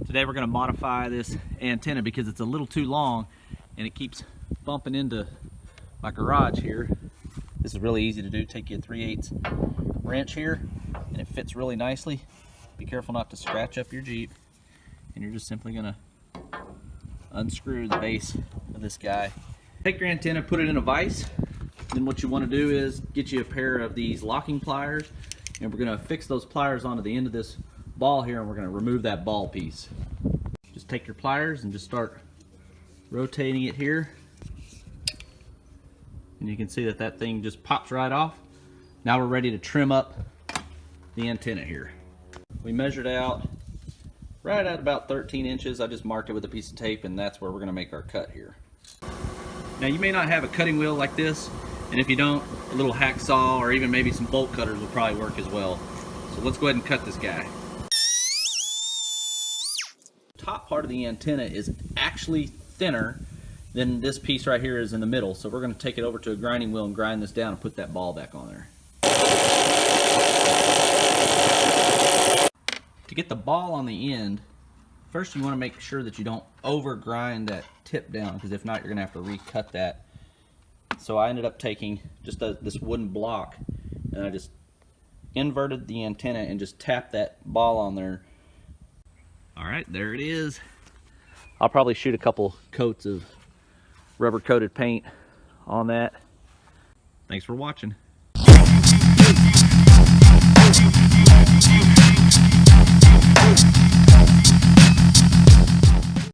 Today we're going to modify this antenna because it's a little too long and it keeps bumping into my garage here. This is really easy to do. Take you a 3/8 wrench here and it fits really nicely. Be careful not to scratch up your Jeep, and you're just simply going to unscrew the base of this guy. Take your antenna, put it in a vise. Then what you want to do is get you a pair of these locking pliers, and we're going to fix those pliers onto the end of this ball here, and we're going to remove that ball piece. Just take your pliers and just start rotating it here, and you can see that that thing just pops right off. Now we're ready to trim up the antenna here. We measured out right at about 13 inches. I just marked it with a piece of tape, and that's where we're going to make our cut here. Now you may not have a cutting wheel like this, and if you don't, a little hacksaw or even maybe some bolt cutters will probably work as well. So let's go ahead and cut this guy. Top part of the antenna is actually thinner than this piece right here is in the middle, so we're going to take it over to a grinding wheel and grind this down and put that ball back on there. To get the ball on the end, first you want to make sure that you don't over grind that tip down, because if not you're going to have to recut that. So I ended up taking just this wooden block and I just inverted the antenna and just tapped that ball on there. Alright, there it is. I'll probably shoot a couple coats of rubber coated paint on that. Thanks for watching.